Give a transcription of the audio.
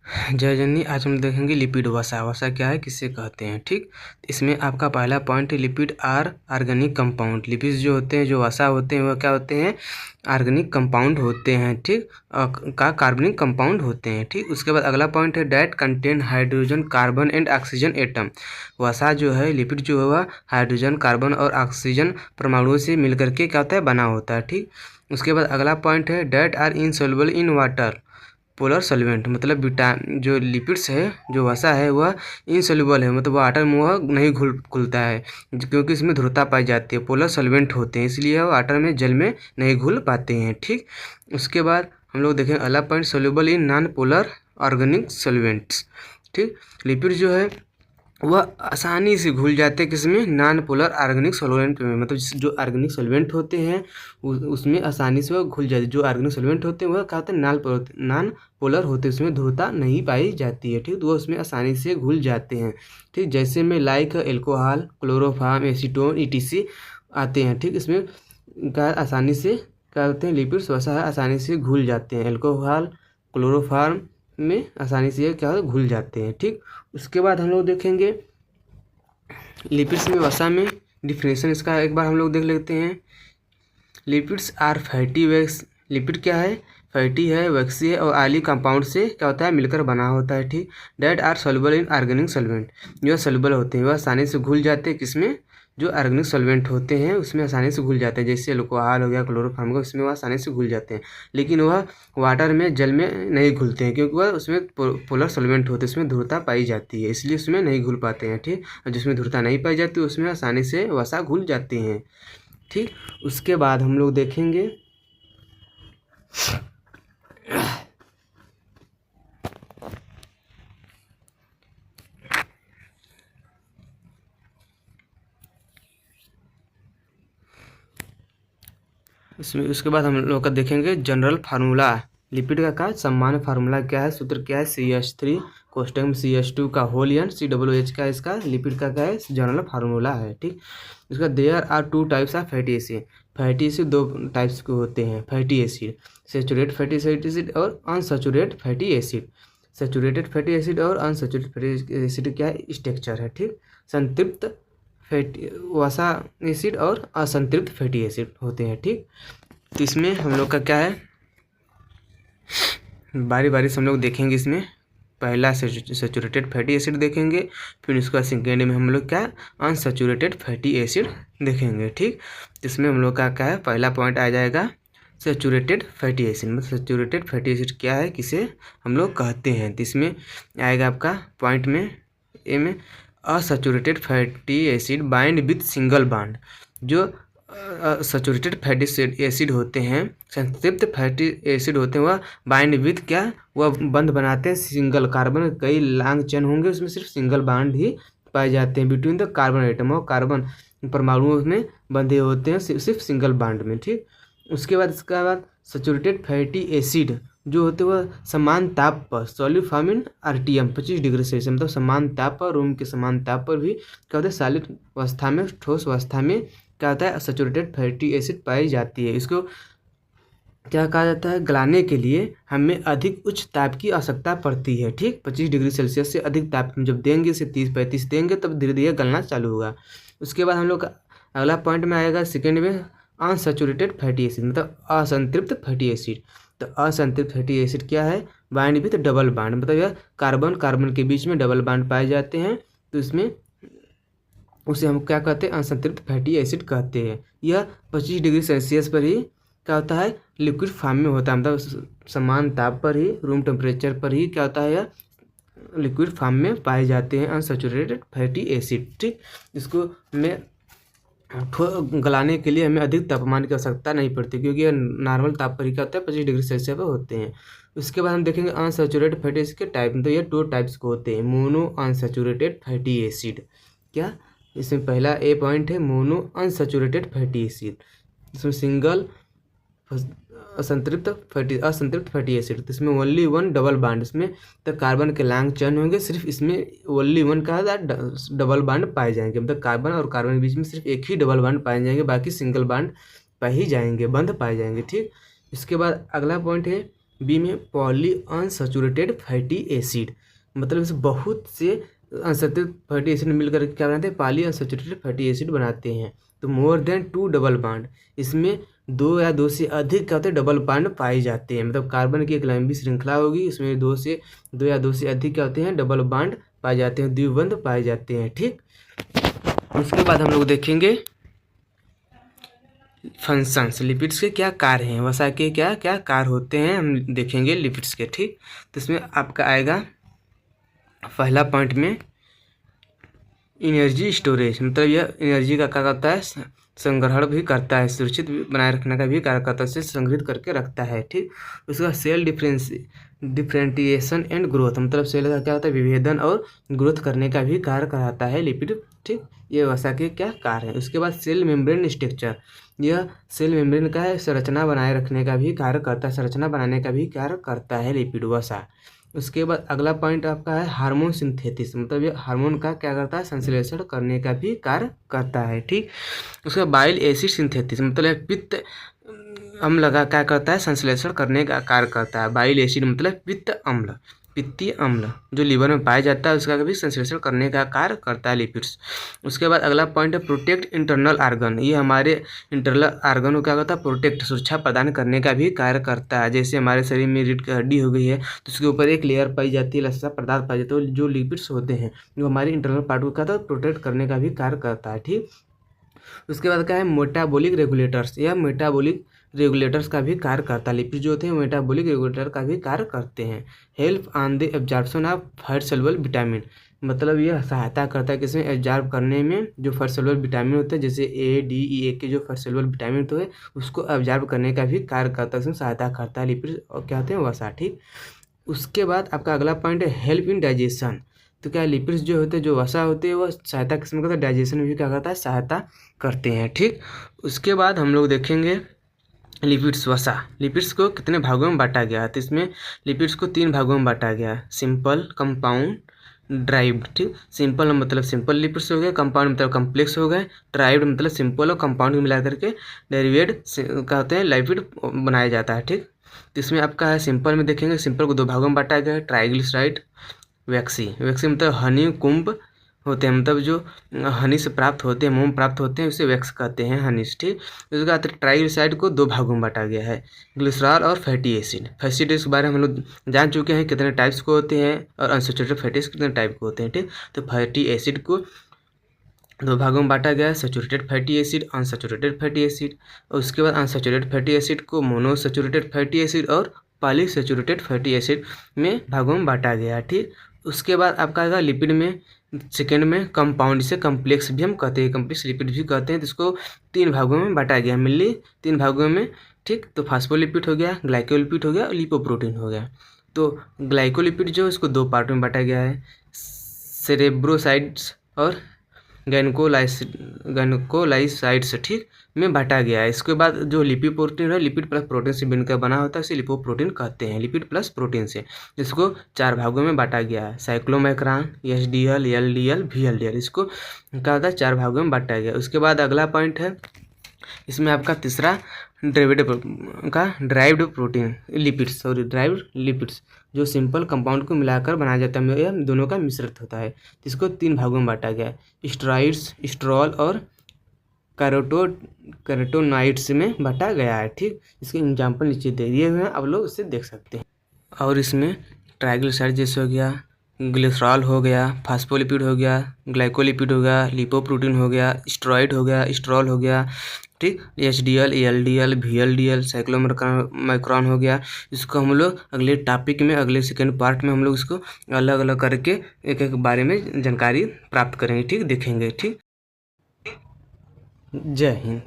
जय जननी। आज हम देखेंगे लिपिड वसा। वसा क्या है, किसे कहते हैं। ठीक, इसमें आपका पहला पॉइंट है lipid are organic compound. Lipids जो होते हैं, जो वसा होते हैं, वह क्या होते हैं, ऑर्गेनिक कंपाउंड होते हैं। ठीक, का कार्बनिक कंपाउंड होते हैं। ठीक, उसके बाद अगला पॉइंट है that contain hydrogen carbon and oxygen atom. वसा जो है, लिपिड जो है, वह हाइड्रोजन कार्बन और ऑक्सीजन परमाणुओं से मिलकर के क्या होता है, बना होता है। ठीक, उसके बाद अगला पॉइंट है that are insoluble in water polar solvent. मतलब जो लिपिड्स है, जो वसा है, वह इनसॉल्युबल है, मतलब वाटर में वह नहीं घुलता है, क्योंकि इसमें ध्रुवता पाई जाती है। पोलर सॉल्वेंट होते हैं, इसलिए वह वाटर में, जल में नहीं घुल पाते हैं। ठीक, उसके बाद हम लोग देखें अगला point soluble in non polar organic solvents. ठीक, लिपिड जो है वह आसानी से घुल जाते हैं किसमें, नॉन पोलर ऑर्गेनिक सॉल्वेंट में। मतलब जो ऑर्गेनिक सॉल्वेंट होते हैं उसमें आसानी से वह घुल जाते हैं। जो ऑर्गेनिक सॉल्वेंट होते हैं वह क्या होते हैं, नॉन पोलर होते हैं, उसमें ध्रुवता नहीं पाई जाती है। ठीक, तो वह उसमें आसानी से घुल जाते हैं। ठीक, जैसे में like alcohol, chloroform, acetone, etc आते हैं। ठीक, इसमें क्या आसानी से क्या होते हैं, लिपिड्स वसा है, आसानी से घुल जाते हैं। एल्कोहल, क्लोरोफॉर्म में आसानी से क्या घुल जाते हैं। ठीक, उसके बाद हम लोग देखेंगे लिपिड्स में, वसा में डिफिनेशन इसका एक बार हम लोग देख लेते हैं। Lipids are fatty wax. Lipid क्या है, फैटी है, वैक्सी है और ऑयली कंपाउंड से क्या होता है, मिलकर बना होता है। ठीक, that are soluble in organic solvent. जो सॉल्युबल होते हैं वह आसानी से घुल जाते हैं किसमें, जो ऑर्गेनिक सॉल्वेंट होते हैं उसमें आसानी से घुल जाते हैं। जैसे अल्कोहल हो गया, क्लोरोफॉर्म हो गया, उसमें वह आसानी से घुल जाते हैं। लेकिन वह वाटर में, जल में नहीं घुलते हैं, क्योंकि वह उसमें पोलर सॉल्वेंट होते हैं, उसमें ध्रुवता पाई जाती है, इसलिए उसमें नहीं घुल पाते हैं। ठीक, और जिसमें ध्रुवता नहीं पाई जाती उसमें आसानी से वसा घुल जाते हैं। ठीक, उसके बाद हम लोग देखेंगे इसमें, उसके बाद हम लोग का देखेंगे जनरल फार्मूला। लिपिड का सामान्य फार्मूला क्या है, सूत्र क्या है, CH3 कोष्टक में CH2 का होल एन COOH का इसका लिपिड का क्या है, जनरल फार्मूला है। ठीक, इसका there are 2 types of fatty acid. Fatty acid 2 types के होते हैं। Fatty acid saturated fatty acid और unsaturated fatty acid. Saturated fatty acid और अनसेचुरेटेड फैटी एसिड क्या है, स्ट्रक्चर है। ठीक, संतृप्त फैटी वसा एसिड और असंतृप्त फैटी एसिड होते हैं। ठीक, तो इसमें हम लोग का क्या है, बारी बारी से हम लोग देखेंगे। इसमें पहला सेचुरेटेड फैटी एसिड देखेंगे, फिर उसका सेकेंड में हम लोग क्या, अनसेचुरेटेड फैटी एसिड देखेंगे। ठीक, इसमें हम लोग का क्या है, पहला पॉइंट आ जाएगा सेचुरेटेड फैटी एसिड। मतलब सेचुरेटेड फैटी एसिड क्या है, किसे हम लोग कहते हैं। तो इसमें आएगा आपका पॉइंट में ए में, unsaturated fatty acid bind with single bond. जो सैचुरेटेड फैटी एसिड होते हैं, संतृप्त फैटी एसिड होते हैं, वह बाइंड विथ क्या, वह बंध बनाते हैं सिंगल कार्बन। कई लॉन्ग चेन होंगे, उसमें सिर्फ सिंगल बॉन्ड ही पाए जाते हैं बिटवीन द कार्बन एटम, और कार्बन परमाणुओं में बंधे होते हैं सिर्फ सिंगल बॉन्ड में। ठीक, उसके बाद इसके बाद सैचुरेटेड फैटी एसिड जो होते हैं वह समान ताप पर solid form in RTM 25 degree Celsius, मतलब समान ताप पर, रूम के समान ताप पर भी क्या होता है, सॉलिड अवस्था में, ठोस अवस्था में क्या होता है, सैचुरेटेड फैटी एसिड पाई जाती है। इसको क्या कहा जाता है, गलाने के लिए हमें अधिक उच्च ताप की आवश्यकता पड़ती है। ठीक, 25 डिग्री सेल्सियस से अधिक ताप जब देंगे, इसे 30-35 देंगे, तब धीरे धीरे गलना चालू होगा। उसके बाद हम लोग अगला पॉइंट में आएगा सेकेंड में, अनसैचुरेटेड फैटी एसिड, मतलब असंतृप्त फैटी एसिड। तो असंतृप्त फैटी एसिड क्या है, बाइंड विथ डबल बॉन्ड, मतलब यह कार्बन कार्बन के बीच में डबल बॉन्ड पाए जाते हैं, तो इसमें उसे हम क्या कहते हैं, असंतृप्त फैटी एसिड कहते हैं। यह 25 डिग्री सेल्सियस पर ही क्या होता है, लिक्विड फॉर्म में होता है, मतलब समान ताप पर ही, रूम टेम्परेचर पर ही क्या होता है, यह लिक्विड फॉर्म में पाए जाते हैं अनसैचुरेटेड फैटी एसिड। ठीक, इसको हमें गलाने के लिए हमें अधिक तापमान की आवश्यकता नहीं पड़ती, क्योंकि यह नॉर्मल ताप पर ही क्या होता है, 25 डिग्री सेल्सियस पर होते हैं। उसके बाद हम देखेंगे अनसैचुरेटेड फैटी एसिड के टाइप, तो ये 2 टाइप्स के होते हैं। मोनो अनसैचुरेटेड फैटी एसिड, क्या इसमें पहला ए पॉइंट है, मोनो अनसैचुरेटेड फैटी एसिड, इसमें सिंगल असंतृप्त फैटी एसिड, तो इसमें ओनली 1 डबल बॉन्ड, इसमें तो कार्बन के लॉन्ग चेन होंगे, सिर्फ इसमें ओनली 1 का डबल बॉन्ड पाए जाएंगे, मतलब कार्बन और कार्बन के बीच में सिर्फ एक ही डबल बॉन्ड पाए जाएंगे, बाकी सिंगल बॉन्ड पाए ही जाएंगे, बंध पाए जाएंगे। ठीक, इसके बाद अगला पॉइंट है बी में पॉली अनसैचुरेटेड फैटी एसिड, मतलब इसे बहुत से अनसैचुरेटेड फैटी एसिड मिलकर क्या बनाते हैं, पॉली अनसैचुरेटेड फैटी एसिड बनाते हैं। तो मोर देन 2 डबल बॉन्ड, इसमें 2 या 2 से अधिक क्या होते हैं, डबल बॉन्ड पाए जाते हैं। मतलब कार्बन की एक लंबी श्रृंखला होगी, इसमें 2 या 2 से अधिक क्या होते हैं, डबल बॉन्ड पाए जाते हैं, द्विबंध पाए जाते हैं। ठीक, उसके बाद हम लोग देखेंगे फंक्शंस, लिपिड्स के क्या कार्य हैं, वसा के क्या क्या कार्य होते हैं, हम देखेंगे लिपिड्स के। ठीक, तो इसमें आपका आएगा पहला पॉइंट में एनर्जी स्टोरेज, मतलब यह एनर्जी का क्या करता है, संग्रहण भी करता है, सुरक्षित बनाए रखने का भी कार्य करता है, इसे संग्रहित करके रखता है। ठीक, उसका सेल डिफरेंटिएशन एंड ग्रोथ, मतलब सेल का क्या होता है, विभेदन और ग्रोथ करने का भी कार्य कराता है लिपिड। ठीक, ये वसा के क्या कार्य है। उसके बाद सेल मेम्ब्रेन स्ट्रक्चर, यह सेल मेम्ब्रेन का है संरचना बनाए रखने का भी कार्य करता है, संरचना बनाने का भी कार्य करता है लिपिड वसा। उसके बाद अगला पॉइंट आपका है हार्मोन सिंथेसिस, मतलब ये हार्मोन का क्या करता है, संश्लेषण करने का भी कार्य करता है। ठीक, उसका बाइल एसिड सिंथेसिस, मतलब पित्त अम्ल का क्या करता है, संश्लेषण करने का कार्य करता है। बाइल एसिड मतलब पित्त अम्ल, पित्तीय अम्ल जो लीवर में पाया जाता है, उसका भी संश्लेषण करने का कार्य करता है लिपिड्स। उसके बाद अगला पॉइंट है प्रोटेक्ट इंटरनल आर्गन, ये हमारे इंटरनल आर्गन को क्या करता है, प्रोटेक्ट सुरक्षा प्रदान करने का भी कार्य करता है। जैसे हमारे शरीर में रीढ़ की हड्डी हो गई है तो उसके ऊपर एक लेयर पाई जाती है, लस्सा पदार्थ पाई जाती है, जो लिपिड्स होते हैं जो हमारे इंटरनल पार्ट को क्या होता है, प्रोटेक्ट करने का भी कार्य करता है। ठीक, उसके बाद क्या है मेटाबॉलिक रेगुलेटर्स, यह मेटाबॉलिक रेगुलेटर्स का भी कार्य करता है। लिपिड जो होते हैं मेटाबॉलिक रेगुलेटर का भी कार्य करते हैं। Help on the absorption of fat soluble vitamin, मतलब यह सहायता करता है किसमें, एब्जॉर्ब करने में, जो फैट सॉल्युबल विटामिन होते हैं जैसे A, D, E, A के जो फैट सॉल्युबल विटामिन होते हैं उसको एब्जॉर्ब करने का भी कार्य करता है, उसमें सहायता करता है लिपिड और क्या होते हैं वसा। ठीक, उसके बाद आपका अगला पॉइंट है हेल्प इन डाइजेशन, तो क्या लिपिड्स जो होते हैं, जो वसा होते हैं, वो सहायता किसमें करता है, डाइजेशन में भी क्या करता है, सहायता करते हैं। ठीक, उसके बाद हम लोग देखेंगे लिपिड्स वसा, लिपिड्स को कितने भागों में बांटा गया है, तो इसमें लिपिड्स को 3 भागों में बांटा गया है, सिंपल, कंपाउंड, ड्राइव्ड। ठीक, सिंपल मतलब सिंपल लिपिड्स हो गए, कंपाउंड मतलब कम्प्लेक्स हो गए, ड्राइव्ड मतलब सिंपल और कंपाउंड को मिला करके डेरिवेड कहते हैं लिपिड बनाया जाता है। ठीक, तो इसमें आपका है सिंपल में देखेंगे, सिंपल को 2 भागों में बांटा गया है, ट्राइग्लिसराइड, वैक्सी। वैक्सी मतलब हनी कुंभ होते हैं, मतलब जो हनी से प्राप्त होते हैं, मोम प्राप्त होते हैं, उसे वैक्स कहते हैं, हनीस। ठीक, उसके बाद ट्राइग्लिसराइड को 2 भागों में बांटा गया है, ग्लिसरॉल और फैटी एसिड। फैटी एसिड के बारे में हम लोग जान चुके हैं कितने टाइप्स को होते हैं, और अनसैचुरेटेड फैटी एसिड कितने टाइप के होते हैं। ठीक, तो फैटी एसिड को 2 भागों में बांटा गया है, saturated fatty acid, unsaturated fatty acid. और उसके बाद अनसैचुरेटेड फैटी एसिड को मोनोसैचुरेटेड फैटी एसिड और पॉलीसैचुरेटेड फैटी एसिड में भागों में बांटा गया है। ठीक, उसके बाद आपका आएगा लिपिड में सेकेंड में कंपाउंड, इसे कम्प्लेक्स भी हम कहते हैं, कम्प्लेक्स लिपिड भी कहते हैं, तो इसको 3 भागों में बांटा गया है, मेनली 3 भागों में। ठीक, तो फास्फोलिपिड हो गया, ग्लाइकोलिपिड हो गया और लिपोप्रोटीन हो गया। तो ग्लाइकोलिपिड जो इसको 2 पार्ट में बांटा गया है, सेरेब्रोसाइड्स और गैनकोलाइसाइड्स। ठीक, में बांटा गया है। इसके बाद जो लिपोप्रोटीन है, लिपिड प्लस प्रोटीन से मिलकर बना होता है, इसे लिपोप्रोटीन कहते हैं, लिपिड प्लस प्रोटीन से, जिसको 4 भागों में बांटा गया है, साइक्लोमाइक्रान, HDL, LDL, VLDL, इसको क्या होता है 4 भागों में बांटा गया। उसके बाद अगला पॉइंट है, इसमें आपका तीसरा derived protein lipids, derived lipids जो सिंपल कंपाउंड को मिलाकर बनाया जाता है, यह दोनों का मिश्रित होता है, जिसको 3 भागों में बांटा गया है, स्टेरॉइड्स, स्ट्रॉल और कैरोटोनॉइड्स में बांटा गया है। ठीक, इसके एग्जाम्पल नीचे दे दिए हुए हैं, आप लोग उससे देख सकते हैं। और इसमें ट्राइग्लिसराइड जैसे हो गया, ग्लिसरॉल हो गया, फास्फोलिपिड हो गया, ग्लाइकोलिपिड हो गया, लिपोप्रोटीन हो गया, स्टेरॉइड हो गया, स्ट्रॉल हो गया। ठीक, HDL, LDL, VLDL, साइक्लोमाइक्रॉन हो गया। इसको हम लोग अगले टॉपिक में, अगले सेकेंड पार्ट में हम लोग इसको अलग अलग करके एक एक बारे में जानकारी प्राप्त करेंगे। ठीक, देखेंगे। ठीक, जय हिंद।